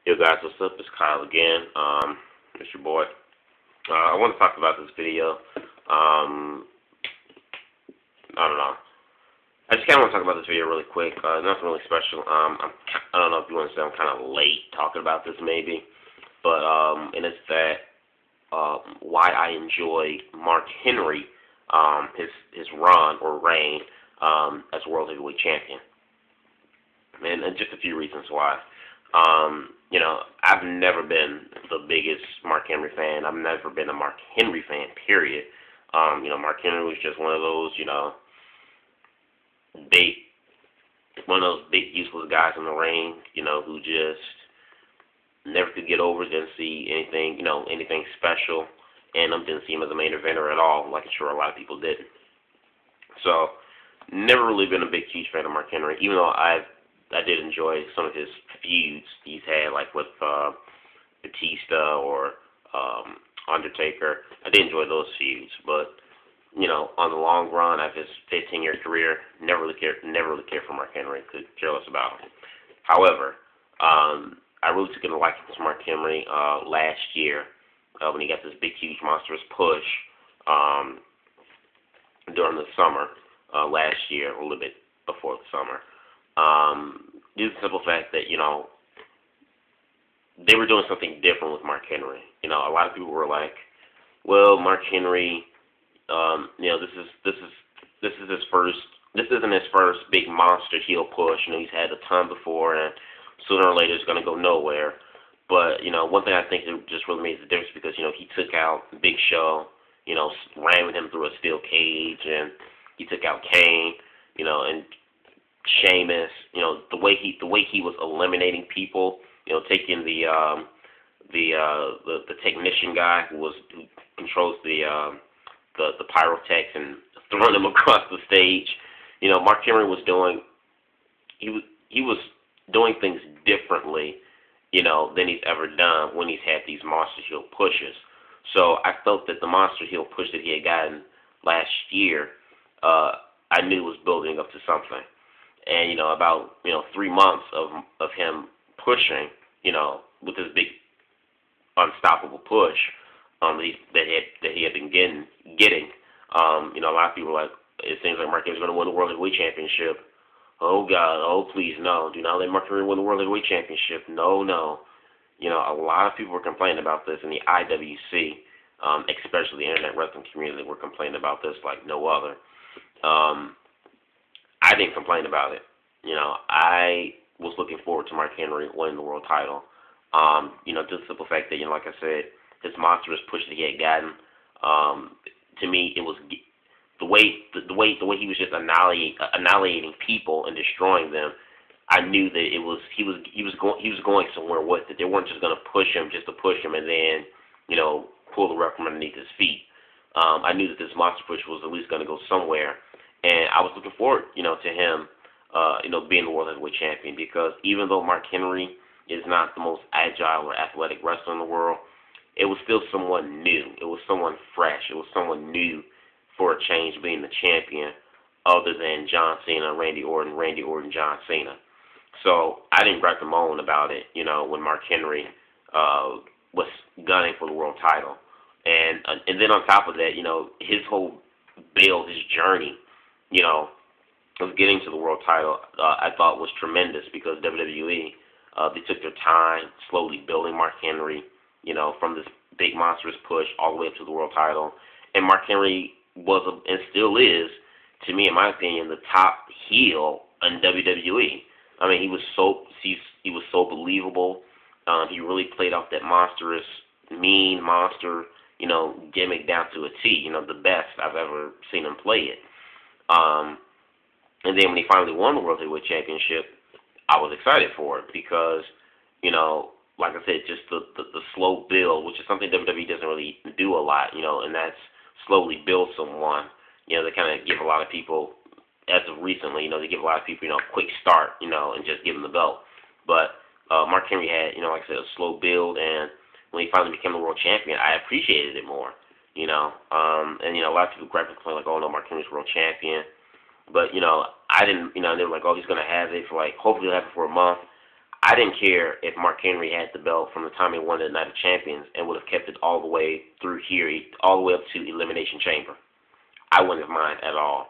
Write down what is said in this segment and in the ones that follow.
Yo guys, what's up? It's Kyle again. It's your boy. I want to talk about this video. I don't know. I just kind of want to talk about this video really quick. Nothing really special. I don't know if you want to say I'm kind of late talking about this maybe, but and it's that why I enjoy Mark Henry, his run or reign as World Heavyweight Champion, and just a few reasons why. I've never been the biggest Mark Henry fan. I've never been a Mark Henry fan, period. Mark Henry was just one of those, one of those big useless guys in the ring, who just never could get over, didn't see anything, anything special, and didn't see him as a main eventer at all, like I'm sure a lot of people did. So, never really been a big, huge fan of Mark Henry, even though I did enjoy some of his feuds he's had, like with Batista or Undertaker. I did enjoy those feuds, but on the long run of his 15-year career, never really cared for Mark Henry. Could care less about him. However, I really took a liking to Mark Henry last year when he got this big, huge, monstrous push during the summer last year, a little bit before the summer. Due to the simple fact that, they were doing something different with Mark Henry. A lot of people were like, well, Mark Henry, this isn't his first big monster heel push. He's had a ton before, and sooner or later it's going to go nowhere. But, one thing I think that just really made the difference because, he took out Big Show, ran with him through a steel cage, and he took out Kane, and Sheamus, the way he was eliminating people, taking the technician guy who controls the pyrotechs and throwing them across the stage. Mark Henry was doing things differently, than he's ever done when he's had these monster heel pushes. So I felt that the monster heel push that he had gotten last year, I knew was building up to something. And, about, 3 months of him pushing, with this big unstoppable push that he had been getting, a lot of people were like, it seems like Mark Henry's going to win the World Heavyweight Championship. Oh, God, oh, please, no. Do not let Mark Henry win the World Heavyweight Championship. No, no. A lot of people were complaining about this in the IWC, especially the Internet Wrestling community were complaining about this like no other. I didn't complain about it. I was looking forward to Mark Henry winning the world title. Just the simple fact that, like I said, his monstrous push that he had gotten, to me, it was the way he was just annihilating people and destroying them. I knew that he was going somewhere with it. They weren't just going to push him just to push him and then, pull the rug from underneath his feet. I knew that this monster push was at least going to go somewhere. And I was looking forward, to him, being the World Heavyweight Champion because even though Mark Henry is not the most agile or athletic wrestler in the world, it was still someone new. It was someone fresh. It was someone new for a change being the champion other than John Cena, Randy Orton, John Cena. So I didn't gripe and moan about it, when Mark Henry was gunning for the world title. And then on top of that, his whole build, his journey, of getting to the world title, I thought was tremendous because WWE, they took their time slowly building Mark Henry, from this big monstrous push all the way up to the world title. And Mark Henry was and still is, to me, in my opinion, the top heel in WWE. I mean, he was so believable. He really played off that monstrous, mean monster, gimmick down to a T. The best I've ever seen him play it. And then when he finally won the World Heavyweight Championship, I was excited for it because, like I said, just the slow build, which is something WWE doesn't really do a lot, and that's slowly build someone. They kind of give a lot of people, as of recently, they give a lot of people, a quick start, and just give them the belt. But Mark Henry had, like I said, a slow build, and when he finally became the world champion, I appreciated it more, and, a lot of people gripe and complain like, oh, no, Mark Henry's world champion. But, I didn't, they were like, oh, he's going to have it for, hopefully he'll have it for a month. I didn't care if Mark Henry had the belt from the time he won the Night of Champions and would have kept it all the way through here, all the way up to Elimination Chamber. I wouldn't have minded at all.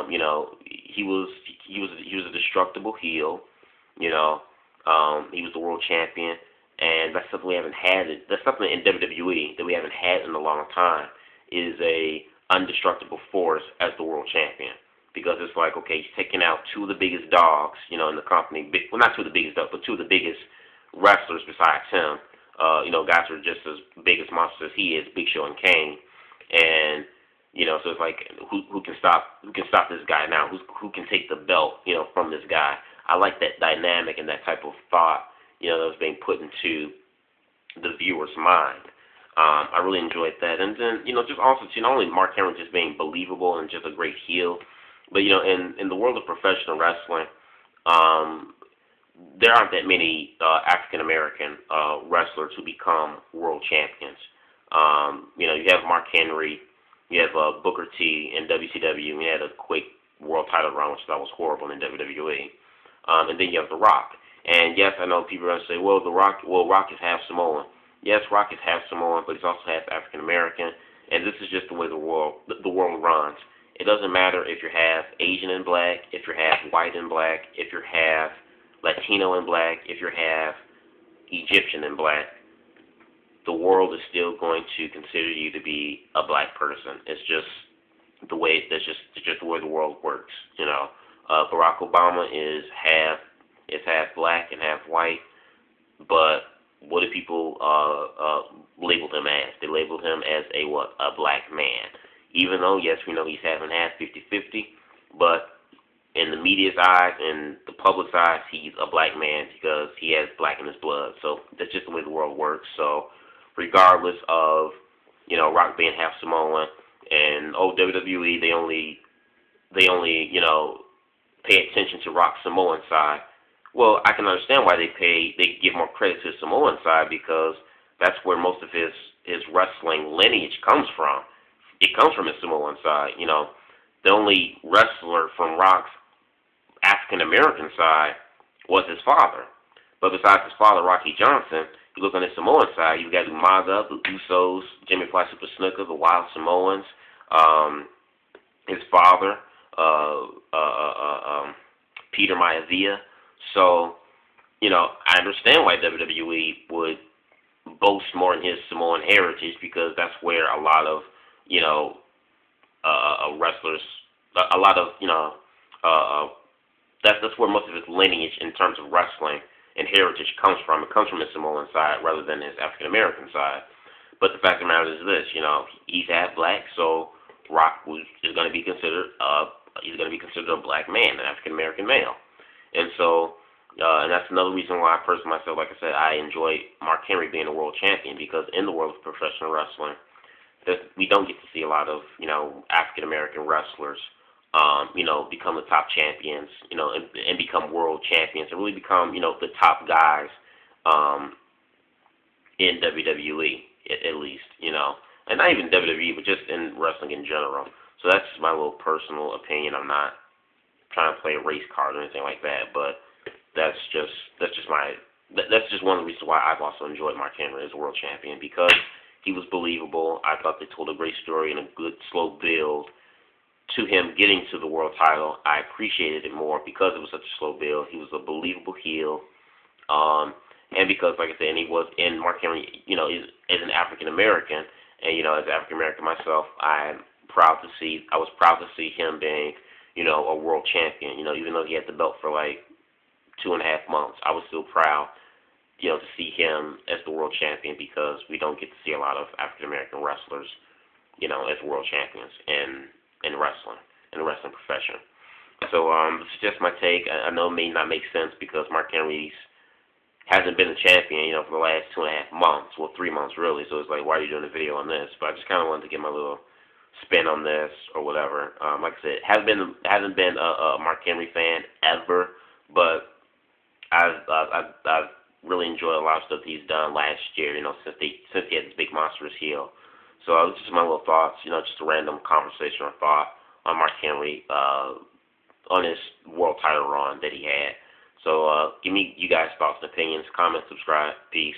He was a destructible heel. You know, he was the world champion, and that's something we haven't had. That's something in WWE that we haven't had in a long time. Is a undestructible force as the world champion, because it's like, okay, he's taking out two of the biggest dogs, in the company. Well, not two of the biggest dogs, but two of the biggest wrestlers besides him. Guys who are just as big as monsters as he is, Big Show and Kane, and so it's like, who can stop this guy now? Who can take the belt, from this guy? I like that dynamic and that type of thought, that was being put into the viewer's mind. I really enjoyed that, and then just also not only Mark Henry just being believable and just a great heel, but in the world of professional wrestling, there aren't that many African American wrestlers who become world champions. You have Mark Henry. You have Booker T in WCW, and he had a quick world title run, which I thought was horrible in WWE. And then you have The Rock. And yes, I know people are going to say, Rock is half Samoan. Yes, Rock is half Samoan, but he's also half African American. And this is just the way the world runs. It doesn't matter if you're half Asian and black, if you're half white and black, if you're half Latino and black, if you're half Egyptian and black. The world is still going to consider you to be a black person. It's just the way the way the world works. Barack Obama is half black and half white, but what do people label him as? They label him as a black man. Even though, yes, we know he's half and half, 50-50, but in the media's eyes and the public's eyes, he's a black man because he has black in his blood. So that's just the way the world works. So regardless of, Rock being half Samoan and WWE, they only pay attention to Rock's Samoan side. Well, I can understand why they give more credit to his Samoan side, because that's where most of his wrestling lineage comes from. It comes from his Samoan side. The only wrestler from Rock's African American side was his father. But besides his father, Rocky Johnson, you look on the Samoan side, you've got Umaga, the Usos, Jimmy Fly Super Snuka, the Wild Samoans, his father, Peter Maivia. So, I understand why WWE would boast more in his Samoan heritage, because that's where a lot of, wrestlers, a lot of, that's where most of his lineage in terms of wrestling and heritage comes from. It comes from his Samoan side rather than his African American side. But the fact of the matter is this: he's half black, so Rock is going to be considered a black man, an African American male, and so and that's another reason why I personally myself, like I said, I enjoy Mark Henry being a world champion, because in the world of professional wrestling, we don't get to see a lot of African American wrestlers become the top champions, and become world champions, and really become, the top guys in WWE, at least, and not even WWE, but just in wrestling in general. So that's just my little personal opinion. I'm not trying to play a race card or anything like that, but that's just one of the reasons why I've also enjoyed Mark Henry as a world champion, because he was believable. I thought they told a great story and a good slow build to him getting to the world title. I appreciated it more because it was such a slow build. He was a believable heel, and because, like I said, and he was in Mark Henry, is an African American, and as an African American myself, I was proud to see him being, a world champion. Even though he had the belt for like 2.5 months, I was still proud, to see him as the world champion, because we don't get to see a lot of African American wrestlers, as world champions in wrestling, in the wrestling profession. So this is just my take. I know it may not make sense, because Mark Henry hasn't been a champion, for the last 2.5 months, 3 months really. So it's like, why are you doing a video on this? But I just kind of wanted to get my little spin on this or whatever. Like I said, hasn't been a Mark Henry fan ever, but I've really enjoyed a lot of stuff he's done last year, since he had this big monstrous heel. So this is my little thoughts, just a random conversation or thought on Mark Henry, on his world title run that he had. So give me you guys' thoughts and opinions. Comment, subscribe. Peace.